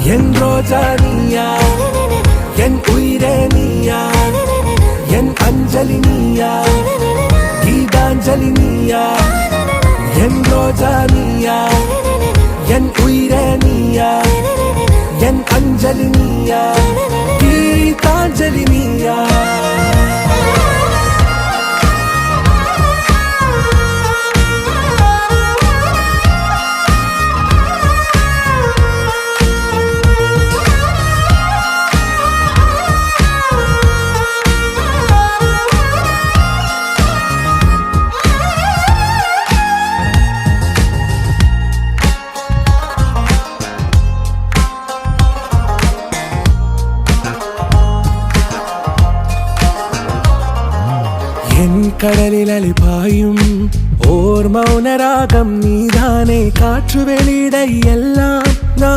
என் ரோஜா நீயா, என் உயிரே நீயா, என் அஞ்சலி நீயா, கீதாஞ்சலி நீயா. என் ரோஜா நீயா, என் உயிரே நீயா, என் அஞ்சலி நீயா, கீதாஞ்சலி நீயா. என் கடலில் அலிபாயும் ஓர் மௌன ராகம் நீதானே. காற்று வெளியிட எல்லாம் நான்